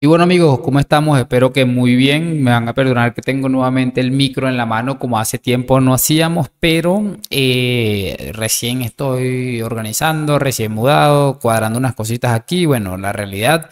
Y bueno amigos, ¿cómo estamos? Espero que muy bien. Me van a perdonar que tengo nuevamente el micro en la mano como hace tiempo no hacíamos, pero recién estoy organizando, recién mudado, cuadrando unas cositas aquí. Bueno, la realidad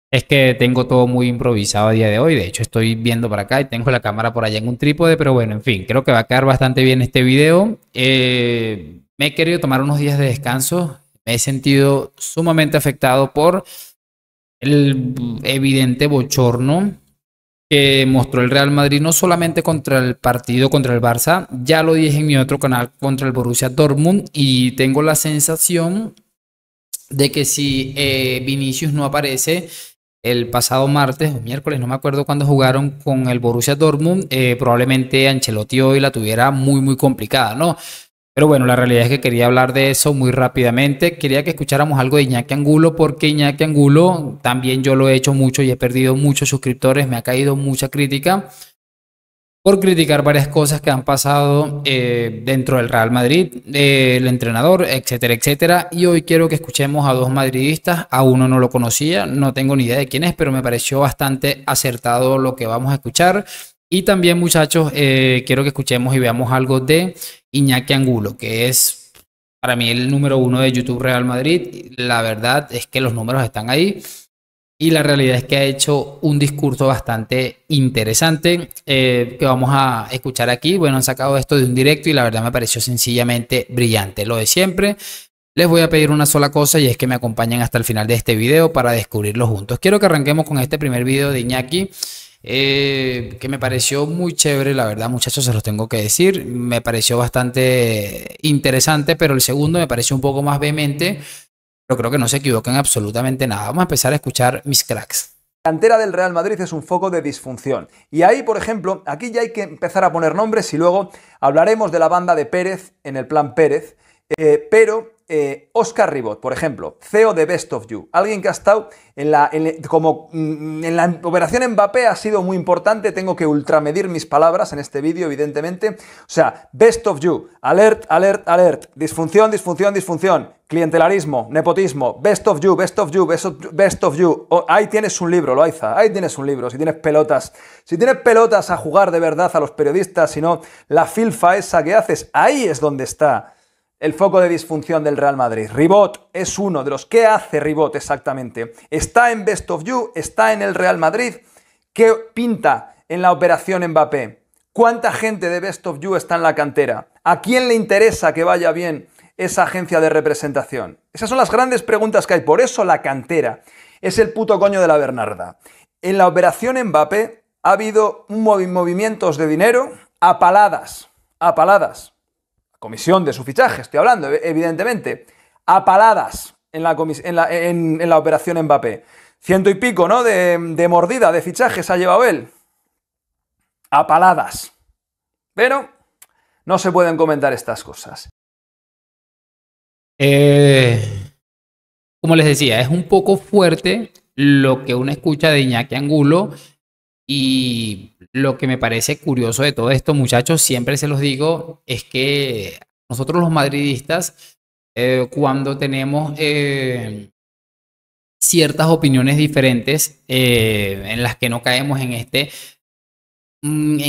es que tengo todo muy improvisado a día de hoy. De hecho, estoy viendo para acá y tengo la cámara por allá en un trípode, pero bueno, en fin, creo que va a quedar bastante bien este video. Me he querido tomar unos días de descanso. Me he sentido sumamente afectado por el evidente bochorno que mostró el Real Madrid, no solamente contra el partido contra el Barça, ya lo dije en mi otro canal contra el Borussia Dortmund, y tengo la sensación de que si Vinicius no aparece el pasado martes o miércoles, no me acuerdo cuándo jugaron con el Borussia Dortmund, probablemente Ancelotti hoy la tuviera muy complicada, ¿no? Pero bueno, la realidad es que quería hablar de eso muy rápidamente. Quería que escucháramos algo de Iñaki Angulo, porque Iñaki Angulo también yo lo he hecho mucho y he perdido muchos suscriptores. Me ha caído mucha crítica por criticar varias cosas que han pasado dentro del Real Madrid, el entrenador, etcétera, etcétera. Y hoy quiero que escuchemos a dos madridistas. A uno no lo conocía, no tengo ni idea de quién es, pero me pareció bastante acertado lo que vamos a escuchar. Y también, muchachos, quiero que escuchemos y veamos algo de Iñaki Angulo, que es para mí el número uno de YouTube Real Madrid. La verdad es que los números están ahí. Y la realidad es que ha hecho un discurso bastante interesante que vamos a escuchar aquí. Bueno, han sacado esto de un directo y la verdad me pareció sencillamente brillante. Lo de siempre, les voy a pedir una sola cosa, y es que me acompañen hasta el final de este video para descubrirlo juntos. Quiero que arranquemos con este primer video de Iñaki, que me pareció muy chévere, la verdad, muchachos, se los tengo que decir. Me pareció bastante interesante, pero el segundo me pareció un poco más vehemente. Pero creo que no se equivocan absolutamente nada. Vamos a empezar a escuchar mis cracks. La cantera del Real Madrid es un foco de disfunción. Y ahí, por ejemplo, aquí ya hay que empezar a poner nombres y luego hablaremos de la banda de Pérez en el plan Pérez. Óscar Ribot, por ejemplo, CEO de Best of You, alguien que ha estado en la operación Mbappé, ha sido muy importante. Tengo que ultramedir mis palabras en este vídeo, evidentemente. O sea, Best of You, alert, alert, alert, disfunción, disfunción, disfunción, clientelarismo, nepotismo, Best of You, Best of You, Best of You. Oh, ahí tienes un libro, Loaiza, ahí tienes un libro. Si tienes pelotas a jugar de verdad a los periodistas, si no la filfa esa que haces, ahí es donde está el foco de disfunción del Real Madrid. Ribot es uno de los. ¿Qué hace Ribot exactamente? Está en Best of You, está en el Real Madrid. ¿Qué pinta en la operación Mbappé? ¿Cuánta gente de Best of You está en la cantera? ¿A quién le interesa que vaya bien esa agencia de representación? Esas son las grandes preguntas que hay. Por eso la cantera es el puto coño de la Bernarda. En la operación Mbappé ha habido movimientos de dinero a paladas. Comisión de su fichaje, estoy hablando, evidentemente, a paladas en la operación Mbappé. 100 y pico, ¿no? De mordida, de fichajes ha llevado él. A paladas. Pero no se pueden comentar estas cosas. Como les decía, es un poco fuerte lo que uno escucha de Iñaki Angulo, y lo que me parece curioso de todo esto, muchachos, siempre se los digo, es que nosotros los madridistas, cuando tenemos ciertas opiniones diferentes, en las que no caemos en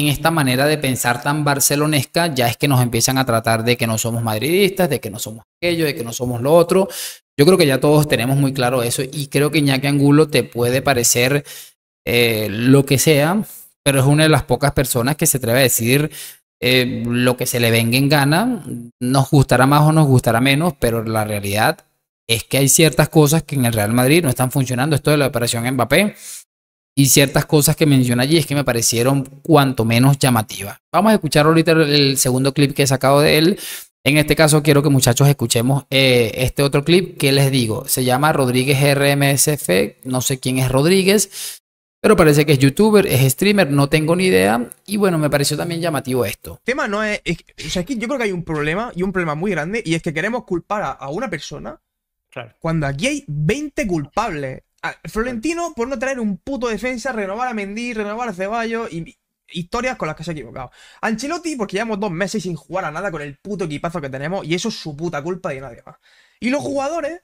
esta manera de pensar tan barcelonesca, ya es que nos empiezan a tratar de que no somos madridistas, de que no somos aquello, de que no somos lo otro. Yo creo que ya todos tenemos muy claro eso, y creo que Iñaki Angulo te puede parecer lo que sea, pero es una de las pocas personas que se atreve a decir lo que se le venga en gana. Nos gustará más o nos gustará menos, pero la realidad es que hay ciertas cosas que en el Real Madrid no están funcionando. Esto de la operación Mbappé y ciertas cosas que menciona allí es que me parecieron cuanto menos llamativas. Vamos a escuchar ahorita el segundo clip que he sacado de él. En este caso quiero que, muchachos, escuchemos este otro clip que les digo. Se llama Rodríguez RMSF. No sé quién es Rodríguez, pero parece que es youtuber, es streamer, no tengo ni idea. Y bueno, me pareció también llamativo esto. El tema no es, o sea, es que yo creo que hay un problema, y un problema muy grande, y es que queremos culpar a una persona, claro, cuando aquí hay 20 culpables. Florentino por no traer un puto defensa, renovar a Mendy, renovar a Ceballos y historias con las que se ha equivocado. Ancelotti porque llevamos 2 meses sin jugar a nada con el puto equipazo que tenemos, y eso es su puta culpa y nadie más. Y los jugadores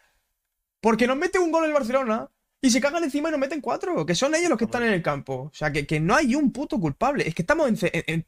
porque nos mete un gol el Barcelona Y se cagan encima y nos meten 4, que son ellos los que están en el campo. O sea, que no hay un puto culpable. Es que estamos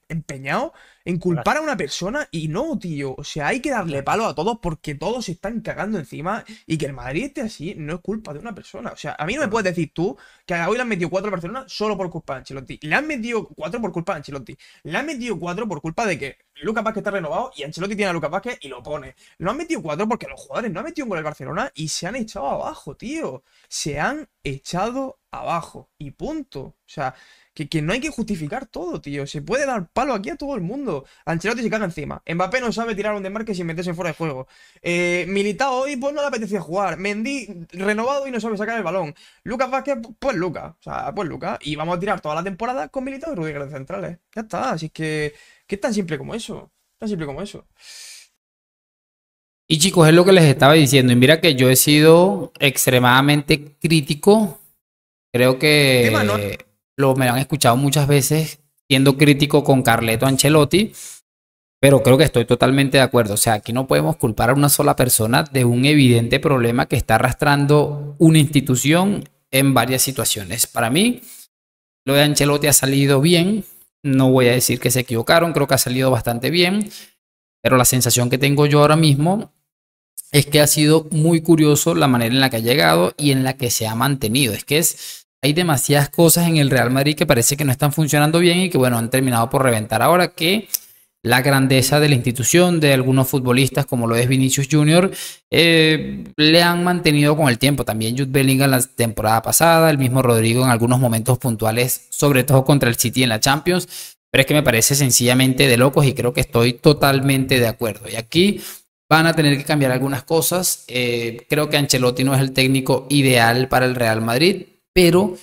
empeñados en culpar a una persona y no, tío. O sea, hay que darle palo a todos porque todos se están cagando encima y que el Madrid esté así no es culpa de una persona. O sea, a mí no me puedes decir tú que hoy le han metido 4 al Barcelona solo por culpa de Ancelotti. Le han metido 4 por culpa de Ancelotti. Le han metido 4 por culpa de que Lucas Vázquez está renovado y Ancelotti tiene a Lucas Vázquez y lo pone. No han metido 4 porque los jugadores no han metido un gol al Barcelona y se han echado abajo, tío. Se han echado abajo y punto. O sea, que no hay que justificar todo, tío. Se puede dar palo aquí a todo el mundo. Ancelotti se caga encima. Mbappé no sabe tirar un desmarque sin meterse fuera de juego. Militao hoy pues no le apetecía jugar. Mendy renovado y no sabe sacar el balón. Lucas Vázquez, pues Lucas. O sea, pues Lucas. Y vamos a tirar toda la temporada con Militao y Rudiger de centrales. Ya está. Así que es tan simple como eso. Tan simple como eso. Y chicos, es lo que les estaba diciendo. Y mira que yo he sido extremadamente crítico. Creo que me lo han escuchado muchas veces siendo crítico con Carleto Ancelotti. Pero creo que estoy totalmente de acuerdo. O sea, aquí no podemos culpar a una sola persona de un evidente problema que está arrastrando una institución en varias situaciones. Para mí, lo de Ancelotti ha salido bien. No voy a decir que se equivocaron. Creo que ha salido bastante bien. Pero la sensación que tengo yo ahora mismo es que ha sido muy curioso la manera en la que ha llegado y en la que se ha mantenido. Es que hay demasiadas cosas en el Real Madrid que parece que no están funcionando bien y que, bueno, han terminado por reventar. Ahora que la grandeza de la institución, de algunos futbolistas como lo es Vinicius Junior, le han mantenido con el tiempo. También Jude Bellingham la temporada pasada, el mismo Rodrigo en algunos momentos puntuales, sobre todo contra el City en la Champions. Pero es que me parece sencillamente de locos y creo que estoy totalmente de acuerdo. Y aquí van a tener que cambiar algunas cosas. Creo que Ancelotti no es el técnico ideal para el Real Madrid, pero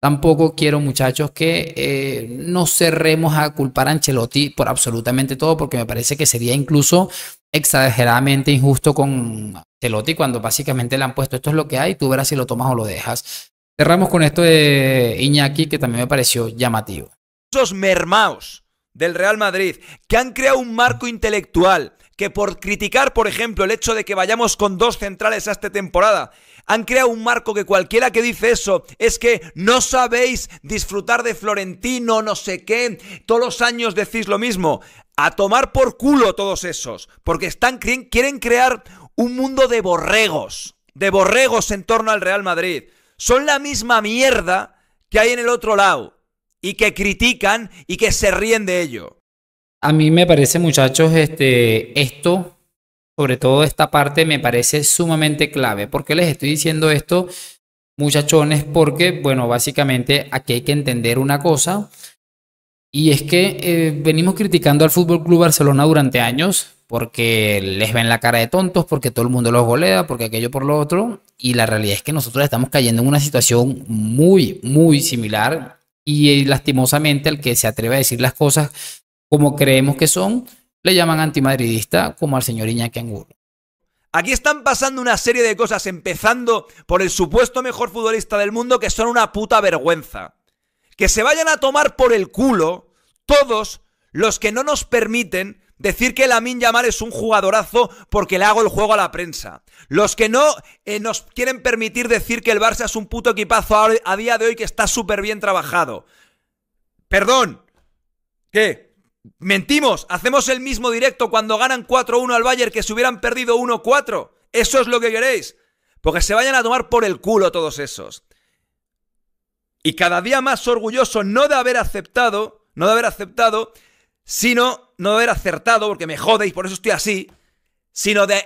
tampoco quiero, muchachos, que nos cerremos a culpar a Ancelotti por absolutamente todo, porque me parece que sería incluso exageradamente injusto con Ancelotti cuando básicamente le han puesto esto es lo que hay, tú verás si lo tomas o lo dejas. Cerramos con esto de Iñaki, que también me pareció llamativo. Esos mermaos del Real Madrid que han creado un marco intelectual que por criticar, por ejemplo, el hecho de que vayamos con 2 centrales a esta temporada, han creado un marco que cualquiera que dice eso es que no sabéis disfrutar de Florentino, no sé qué, todos los años decís lo mismo. A tomar por culo todos esos, porque quieren crear un mundo de borregos en torno al Real Madrid. Son la misma mierda que hay en el otro lado y que critican y que se ríen de ello. A mí me parece, muchachos, esto, sobre todo esta parte, me parece sumamente clave. ¿Por qué les estoy diciendo esto, muchachones? Porque, bueno, básicamente aquí hay que entender una cosa, y es que venimos criticando al Fútbol Club Barcelona durante años, porque les ven la cara de tontos, porque todo el mundo los golea, porque aquello por lo otro, y la realidad es que nosotros estamos cayendo en una situación muy, muy similar, y lastimosamente al que se atreve a decir las cosas como creemos que son, le llaman antimadridista, como al señor Iñaki Angulo. Aquí están pasando una serie de cosas, empezando por el supuesto mejor futbolista del mundo, que son una puta vergüenza. Que se vayan a tomar por el culo todos los que no nos permiten decir que Lamine Yamal es un jugadorazo porque le hago el juego a la prensa. Los que no nos quieren permitir decir que el Barça es un puto equipazo a día de hoy que está súper bien trabajado. Perdón. ¿Qué? ¿Mentimos? ¿Hacemos el mismo directo cuando ganan 4-1 al Bayern que si hubieran perdido 1-4? ¿Eso es lo que queréis? Porque se vayan a tomar por el culo todos esos. Y cada día más orgulloso no de haber aceptado, sino no de haber acertado, porque me jodéis, por eso estoy así, sino de,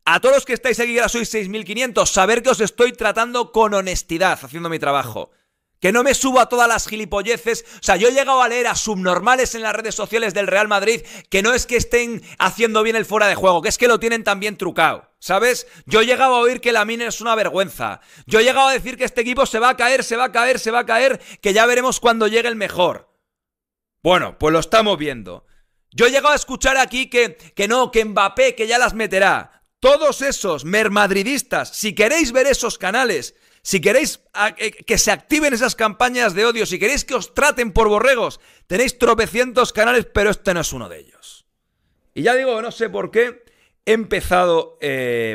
a todos los que estáis aquí, que ahora sois 6.500, saber que os estoy tratando con honestidad, haciendo mi trabajo. Que no me subo a todas las gilipolleces. O sea, yo he llegado a leer a subnormales en las redes sociales del Real Madrid que no es que estén haciendo bien el fuera de juego, que es que lo tienen también trucado, ¿sabes? Yo he llegado a oír que Lamine es una vergüenza. Yo he llegado a decir que este equipo se va a caer, que ya veremos cuando llegue el mejor. Bueno, pues lo estamos viendo. Yo he llegado a escuchar aquí que no, que Mbappé, que ya las meterá. Todos esos mermadridistas, si queréis ver esos canales, si queréis que se activen esas campañas de odio, si queréis que os traten por borregos, tenéis tropecientos canales, pero este no es uno de ellos. Y ya digo, no sé por qué he empezado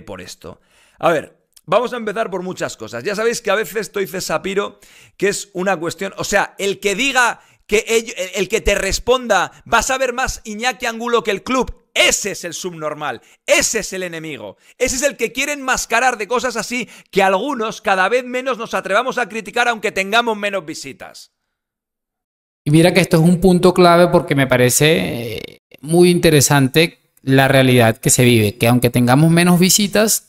por esto. A ver, Vamos a empezar por muchas cosas. Ya sabéis que a veces estoy cesapiro, que es una cuestión... O sea, el que diga que el que te responda vas a ver más Iñaki Angulo que el club, ese es el subnormal, ese es el enemigo, ese es el que quiere enmascarar de cosas así que algunos cada vez menos nos atrevamos a criticar aunque tengamos menos visitas. Y mira que esto es un punto clave porque me parece muy interesante la realidad que se vive, que aunque tengamos menos visitas,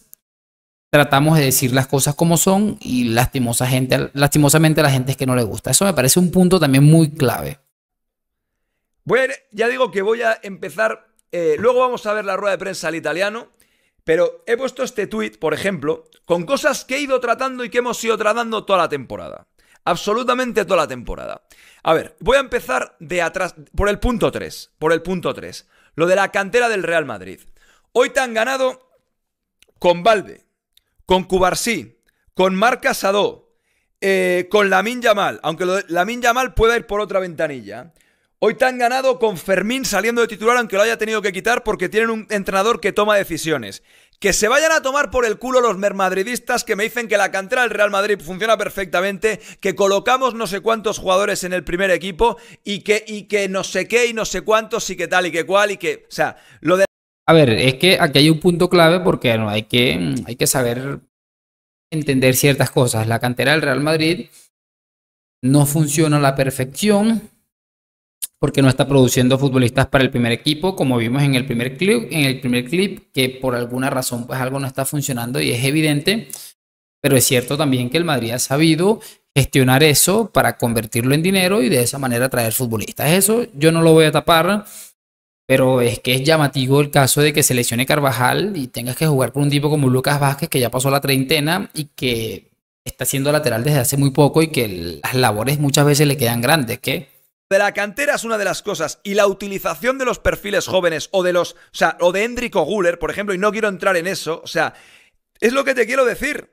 tratamos de decir las cosas como son y lastimosamente a la gente es que no le gusta. Eso me parece un punto también muy clave. Ya digo que voy a empezar, luego vamos a ver la rueda de prensa al italiano, pero he puesto este tuit, por ejemplo, con cosas que he ido tratando y que hemos ido tratando toda la temporada. Absolutamente toda la temporada. A ver, voy a empezar de atrás, por el punto 3. Lo de la cantera del Real Madrid. Hoy te han ganado con Valde, con Cubarsí, con Marc Casado, con Lamine Yamal, aunque Lamine Yamal pueda ir por otra ventanilla. Hoy te han ganado con Fermín saliendo de titular, aunque lo haya tenido que quitar porque tienen un entrenador que toma decisiones. Que se vayan a tomar por el culo los mermadridistas que me dicen que la cantera del Real Madrid funciona perfectamente, que colocamos no sé cuántos jugadores en el primer equipo y que no sé qué y no sé cuántos y que tal y que cual y que... O sea, lo de... A ver, es que aquí hay un punto clave porque no, hay que saber entender ciertas cosas. La cantera del Real Madrid no funciona a la perfección porque no está produciendo futbolistas para el primer equipo, como vimos en el primer clip, que por alguna razón pues algo no está funcionando y es evidente, pero es cierto también que el Madrid ha sabido gestionar eso para convertirlo en dinero y de esa manera traer futbolistas. Eso yo no lo voy a tapar, pero es que es llamativo el caso de que se lesione Carvajal y tengas que jugar por un tipo como Lucas Vázquez, que ya pasó la treintena y que está siendo lateral desde hace muy poco y que las labores muchas veces le quedan grandes, ¿qué? De la cantera es una de las cosas y la utilización de los perfiles jóvenes o de Endrick Güler, por ejemplo, y no quiero entrar en eso, o sea, es lo que te quiero decir.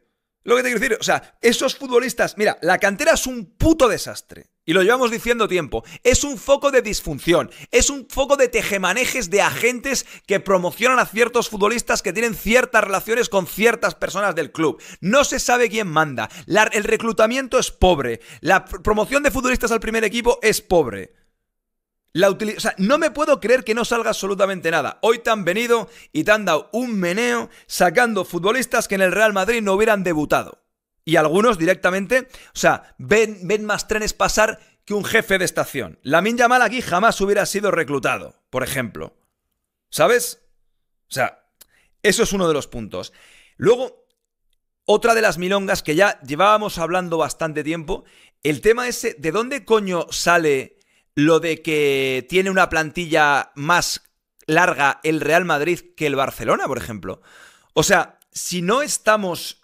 O sea, esos futbolistas, mira, la cantera es un puto desastre. Y lo llevamos diciendo tiempo. Es un foco de disfunción. Es un foco de tejemanejes de agentes que promocionan a ciertos futbolistas que tienen ciertas relaciones con ciertas personas del club. No se sabe quién manda. El reclutamiento es pobre. La promoción de futbolistas al primer equipo es pobre. O sea, no me puedo creer que no salga absolutamente nada. Hoy te han venido y te han dado un meneo sacando futbolistas que en el Real Madrid no hubieran debutado. Y algunos directamente, o sea, ven más trenes pasar que un jefe de estación. Lamine Yamal aquí jamás hubiera sido reclutado, por ejemplo. ¿Sabes? O sea, eso es uno de los puntos. Luego, otra de las milongas que ya llevábamos hablando bastante tiempo, el tema ese, ¿de dónde coño sale lo de que tiene una plantilla más larga el Real Madrid que el Barcelona, por ejemplo? O sea, si no estamos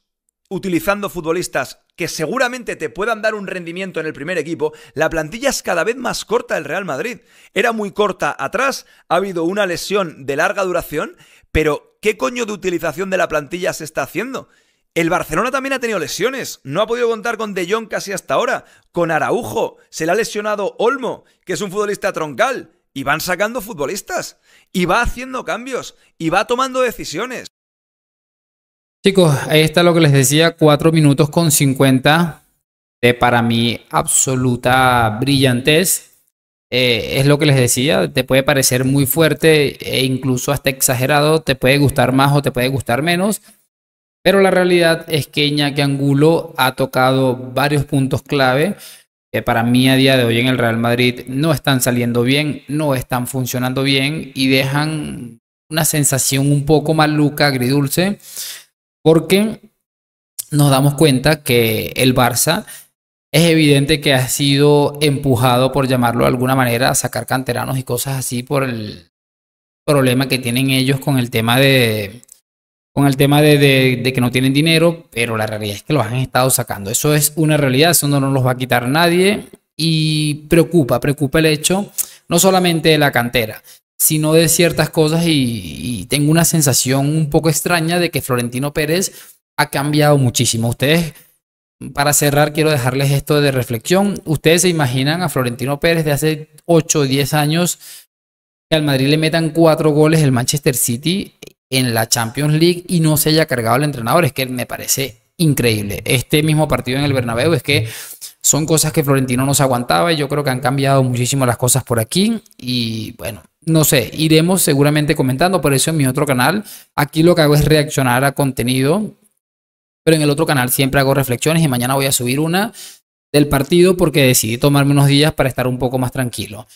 utilizando futbolistas que seguramente te puedan dar un rendimiento en el primer equipo, la plantilla es cada vez más corta del Real Madrid. Era muy corta atrás, ha habido una lesión de larga duración, pero ¿qué coño de utilización de la plantilla se está haciendo? El Barcelona también ha tenido lesiones, no ha podido contar con De Jong casi hasta ahora, con Araujo, se le ha lesionado Olmo, que es un futbolista troncal, y van sacando futbolistas, y va haciendo cambios, y va tomando decisiones. Chicos, ahí está lo que les decía, 4 minutos con 50 de para mí absoluta brillantez. Es lo que les decía, te puede parecer muy fuerte e incluso hasta exagerado, te puede gustar más o te puede gustar menos, pero la realidad es que Iñaki Angulo ha tocado varios puntos clave que para mí a día de hoy en el Real Madrid no están saliendo bien, no están funcionando bien y dejan una sensación un poco maluca, agridulce, porque nos damos cuenta que el Barça es evidente que ha sido empujado, por llamarlo de alguna manera, a sacar canteranos y cosas así por el problema que tienen ellos con el tema de que no tienen dinero, pero la realidad es que los han estado sacando. Eso es una realidad, eso no nos los va a quitar nadie y preocupa el hecho no solamente de la cantera, sino de ciertas cosas y tengo una sensación un poco extraña de que Florentino Pérez ha cambiado muchísimo. Ustedes, para cerrar, quiero dejarles esto de reflexión. ¿Ustedes se imaginan a Florentino Pérez de hace 8 o 10 años que al Madrid le metan 4 goles el Manchester City en la Champions League y no se haya cargado el entrenador. Es que me parece increíble. Este mismo partido en el Bernabéu es que son cosas que Florentino no se aguantaba y yo creo que han cambiado muchísimo las cosas por aquí y bueno, no sé, iremos seguramente comentando, por eso en mi otro canal, aquí lo que hago es reaccionar a contenido, pero en el otro canal siempre hago reflexiones y mañana voy a subir una del partido porque decidí tomarme unos días para estar un poco más tranquilo.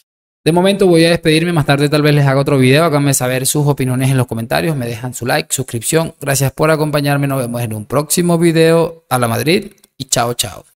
De momento voy a despedirme, más tarde tal vez les haga otro video, háganme saber sus opiniones en los comentarios, me dejan su like, suscripción, gracias por acompañarme, nos vemos en un próximo video, a la Madrid y chao chao.